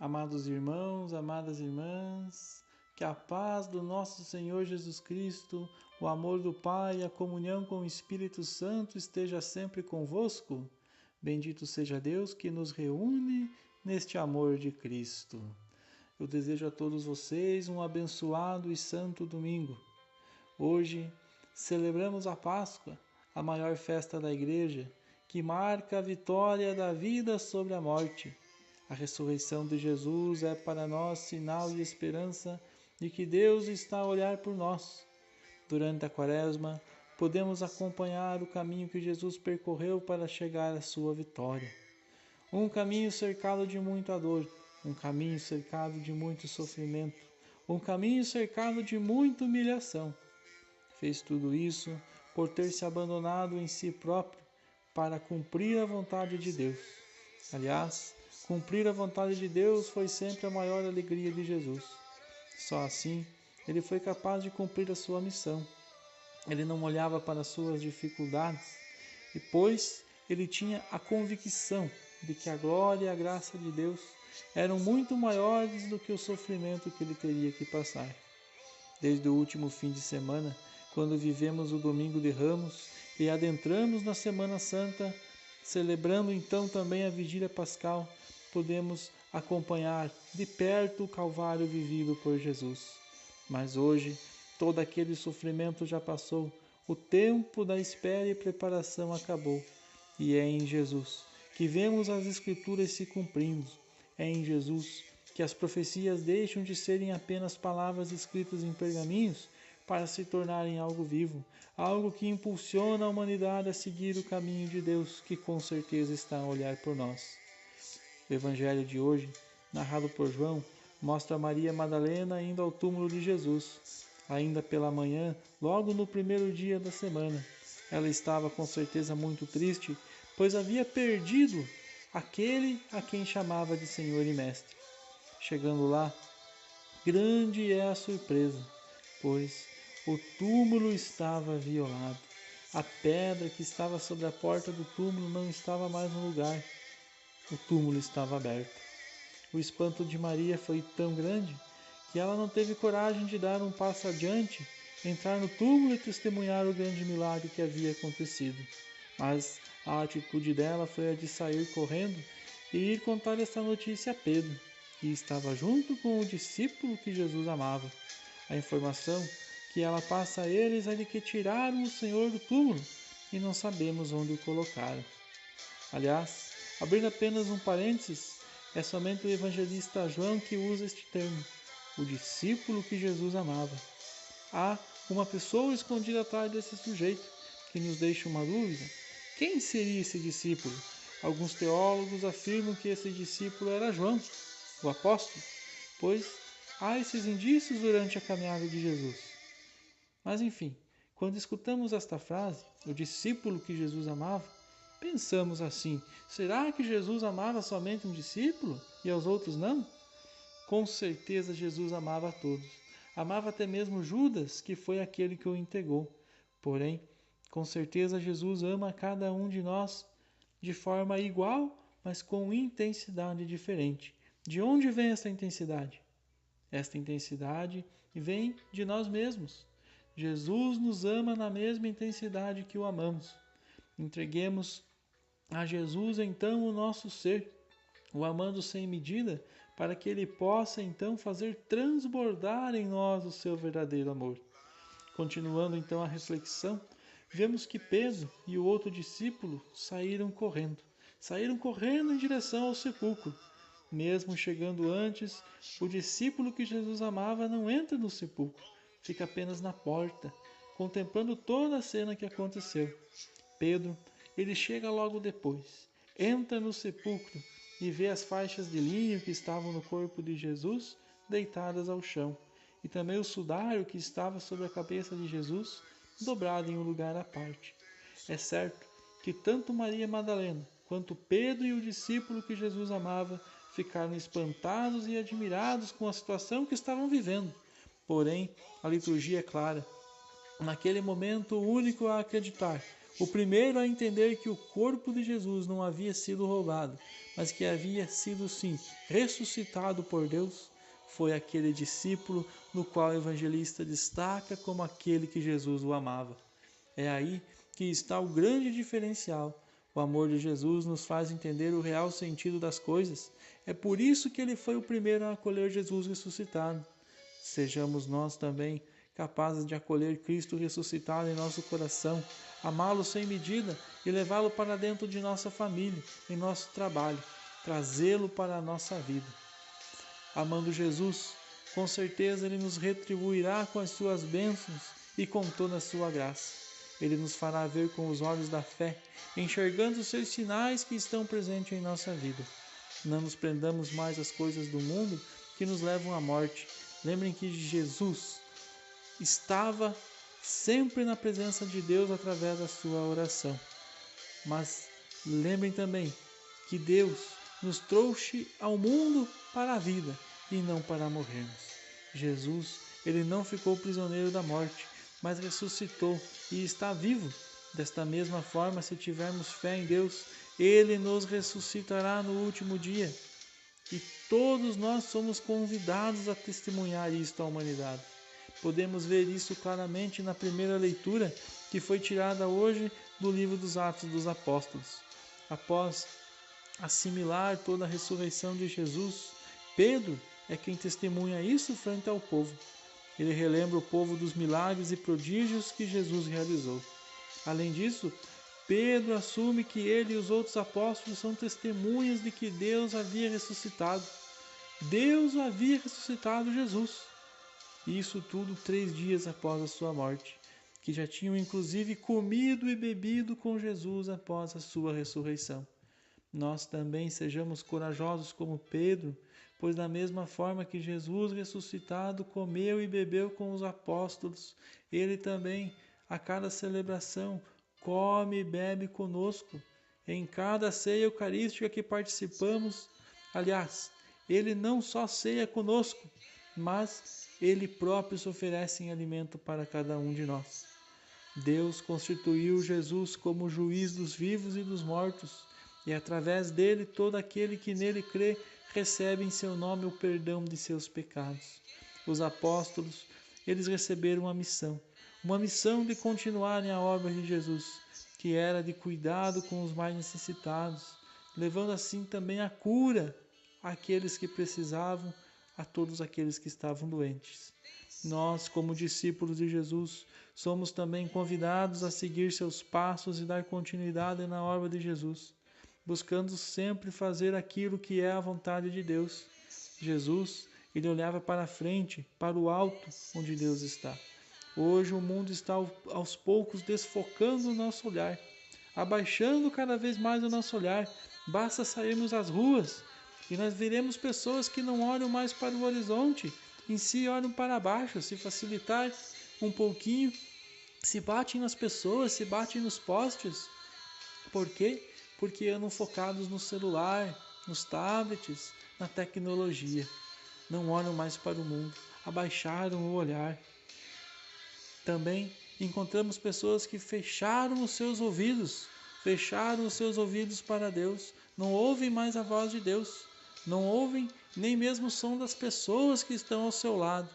Amados irmãos, amadas irmãs, que a paz do nosso Senhor Jesus Cristo, o amor do Pai e a comunhão com o Espírito Santo esteja sempre convosco. Bendito seja Deus que nos reúne neste amor de Cristo. Eu desejo a todos vocês um abençoado e santo domingo. Hoje celebramos a Páscoa, a maior festa da Igreja, que marca a vitória da vida sobre a morte. A ressurreição de Jesus é para nós sinal e esperança de que Deus está a olhar por nós. Durante a Quaresma, podemos acompanhar o caminho que Jesus percorreu para chegar à sua vitória. Um caminho cercado de muita dor, um caminho cercado de muito sofrimento, um caminho cercado de muita humilhação. Fez tudo isso por ter se abandonado em si próprio para cumprir a vontade de Deus. Aliás, cumprir a vontade de Deus foi sempre a maior alegria de Jesus. Só assim ele foi capaz de cumprir a sua missão. Ele não olhava para as suas dificuldades, e pois ele tinha a convicção de que a glória e a graça de Deus eram muito maiores do que o sofrimento que ele teria que passar. Desde o último fim de semana, quando vivemos o Domingo de Ramos e adentramos na Semana Santa, celebrando então também a Vigília Pascal, podemos acompanhar de perto o Calvário vivido por Jesus. Mas hoje, todo aquele sofrimento já passou, o tempo da espera e preparação acabou, e é em Jesus que vemos as Escrituras se cumprindo. É em Jesus que as profecias deixam de serem apenas palavras escritas em pergaminhos para se tornarem algo vivo, algo que impulsiona a humanidade a seguir o caminho de Deus, que com certeza está a olhar por nós. O Evangelho de hoje, narrado por João, mostra Maria Madalena indo ao túmulo de Jesus. Ainda pela manhã, logo no primeiro dia da semana, ela estava com certeza muito triste, pois havia perdido aquele a quem chamava de Senhor e Mestre. Chegando lá, grande é a surpresa, pois o túmulo estava violado. A pedra que estava sobre a porta do túmulo não estava mais no lugar. O túmulo estava aberto. O espanto de Maria foi tão grande que ela não teve coragem de dar um passo adiante, entrar no túmulo e testemunhar o grande milagre que havia acontecido. Mas a atitude dela foi a de sair correndo e ir contar essa notícia a Pedro, que estava junto com o discípulo que Jesus amava. A informação que ela passa a eles é de que tiraram o Senhor do túmulo e não sabemos onde o colocaram. Aliás, abrindo apenas um parênteses, é somente o evangelista João que usa este termo, o discípulo que Jesus amava. Há uma pessoa escondida atrás desse sujeito, que nos deixa uma dúvida. Quem seria esse discípulo? Alguns teólogos afirmam que esse discípulo era João, o apóstolo, pois há esses indícios durante a caminhada de Jesus. Mas enfim, quando escutamos esta frase, o discípulo que Jesus amava, pensamos assim: será que Jesus amava somente um discípulo e aos outros não? Com certeza Jesus amava a todos. Amava até mesmo Judas, que foi aquele que o entregou. Porém, com certeza Jesus ama a cada um de nós de forma igual, mas com intensidade diferente. De onde vem essa intensidade? Esta intensidade vem de nós mesmos. Jesus nos ama na mesma intensidade que o amamos. Entreguemos a Jesus então o nosso ser, o amando sem medida, para que ele possa então fazer transbordar em nós o seu verdadeiro amor. Continuando então a reflexão, vemos que Pedro e o outro discípulo saíram correndo em direção ao sepulcro. Mesmo chegando antes, o discípulo que Jesus amava não entra no sepulcro, fica apenas na porta, contemplando toda a cena que aconteceu. Pedro, ele chega logo depois, entra no sepulcro e vê as faixas de linho que estavam no corpo de Jesus deitadas ao chão, e também o sudário que estava sobre a cabeça de Jesus dobrado em um lugar à parte. É certo que tanto Maria Madalena quanto Pedro e o discípulo que Jesus amava ficaram espantados e admirados com a situação que estavam vivendo. Porém, a liturgia é clara. Naquele momento, o único a acreditar, O primeiro a entender que o corpo de Jesus não havia sido roubado, mas que havia sido sim ressuscitado por Deus, foi aquele discípulo no qual o evangelista destaca como aquele que Jesus o amava. É aí que está o grande diferencial. O amor de Jesus nos faz entender o real sentido das coisas. É por isso que ele foi o primeiro a acolher Jesus ressuscitado. Sejamos nós também capazes de acolher Cristo ressuscitado em nosso coração, amá-lo sem medida e levá-lo para dentro de nossa família, em nosso trabalho, trazê-lo para a nossa vida. Amando Jesus, com certeza Ele nos retribuirá com as suas bênçãos e com toda a sua graça. Ele nos fará ver com os olhos da fé, enxergando os seus sinais que estão presentes em nossa vida. Não nos prendamos mais às coisas do mundo que nos levam à morte. Lembrem que Jesus estava sempre na presença de Deus através da sua oração. Mas lembrem também que Deus nos trouxe ao mundo para a vida e não para morrermos. Jesus, ele não ficou prisioneiro da morte, mas ressuscitou e está vivo. Desta mesma forma, se tivermos fé em Deus, Ele nos ressuscitará no último dia. E todos nós somos convidados a testemunhar isto à humanidade. Podemos ver isso claramente na primeira leitura, que foi tirada hoje do livro dos Atos dos Apóstolos. Após assimilar toda a ressurreição de Jesus, Pedro é quem testemunha isso frente ao povo. Ele relembra o povo dos milagres e prodígios que Jesus realizou. Além disso, Pedro assume que ele e os outros apóstolos são testemunhas de que Deus havia ressuscitado. Deus havia ressuscitado Jesus. E isso tudo 3 dias após a sua morte, que já tinham inclusive comido e bebido com Jesus após a sua ressurreição. Nós também sejamos corajosos como Pedro, pois da mesma forma que Jesus ressuscitado comeu e bebeu com os apóstolos, ele também, a cada celebração, come e bebe conosco. Em cada ceia eucarística que participamos, aliás, ele não só ceia conosco, mas ele próprio se oferece em alimento para cada um de nós. Deus constituiu Jesus como juiz dos vivos e dos mortos, e através dele todo aquele que nele crê recebe em seu nome o perdão de seus pecados. Os apóstolos, eles receberam uma missão de continuarem a obra de Jesus, que era de cuidado com os mais necessitados, levando assim também a cura àqueles que precisavam, a todos aqueles que estavam doentes. Nós, como discípulos de Jesus, somos também convidados a seguir seus passos e dar continuidade na obra de Jesus, buscando sempre fazer aquilo que é a vontade de Deus. Jesus, ele olhava para a frente, para o alto, onde Deus está. Hoje o mundo está aos poucos desfocando o nosso olhar, abaixando cada vez mais o nosso olhar. Basta sairmos às ruas e nós veremos pessoas que não olham mais para o horizonte, em si olham para baixo. Se facilitar um pouquinho, se batem nas pessoas, se batem nos postes. Por quê? Porque andam focados no celular, nos tablets, na tecnologia. Não olham mais para o mundo, abaixaram o olhar. Também encontramos pessoas que fecharam os seus ouvidos para Deus, não ouvem mais a voz de Deus, não ouvem nem mesmo o som das pessoas que estão ao seu lado,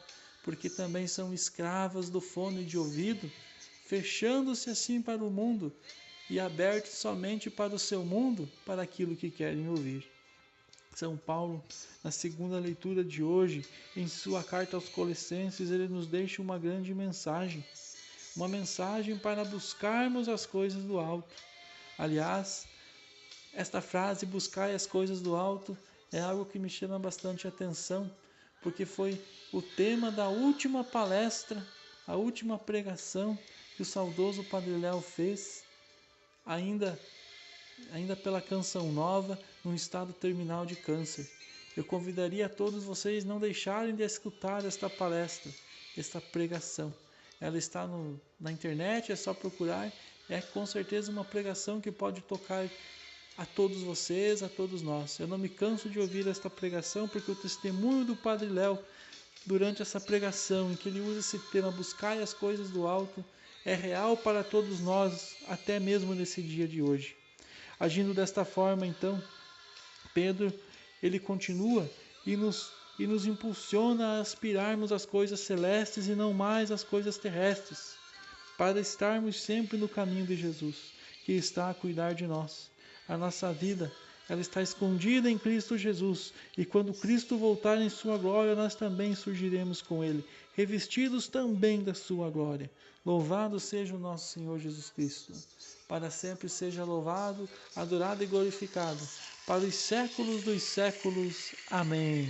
porque também são escravas do fone de ouvido, fechando-se assim para o mundo e abertos somente para o seu mundo, para aquilo que querem ouvir. São Paulo, na segunda leitura de hoje, em sua carta aos Colossenses, ele nos deixa uma grande mensagem. Uma mensagem para buscarmos as coisas do alto. Aliás, esta frase, buscar as coisas do alto, é algo que me chama bastante atenção, porque foi o tema da última palestra, a última pregação que o saudoso Padre Léo fez, ainda pela Canção Nova, num estado terminal de câncer. Eu convidaria a todos vocês não deixarem de escutar esta palestra, esta pregação. Ela está na internet, é só procurar. É com certeza uma pregação que pode tocar a todos vocês, a todos nós. Eu não me canso de ouvir esta pregação, porque o testemunho do Padre Léo, durante essa pregação, em que ele usa esse tema, buscar as coisas do alto, é real para todos nós, até mesmo nesse dia de hoje. Agindo desta forma, então, Pedro, ele continua e nos impulsiona a aspirarmos às coisas celestes e não mais às coisas terrestres, para estarmos sempre no caminho de Jesus, que está a cuidar de nós. A nossa vida, ela está escondida em Cristo Jesus, e quando Cristo voltar em sua glória, nós também surgiremos com Ele, revestidos também da sua glória. Louvado seja o nosso Senhor Jesus Cristo. Para sempre seja louvado, adorado e glorificado, para os séculos dos séculos. Amém.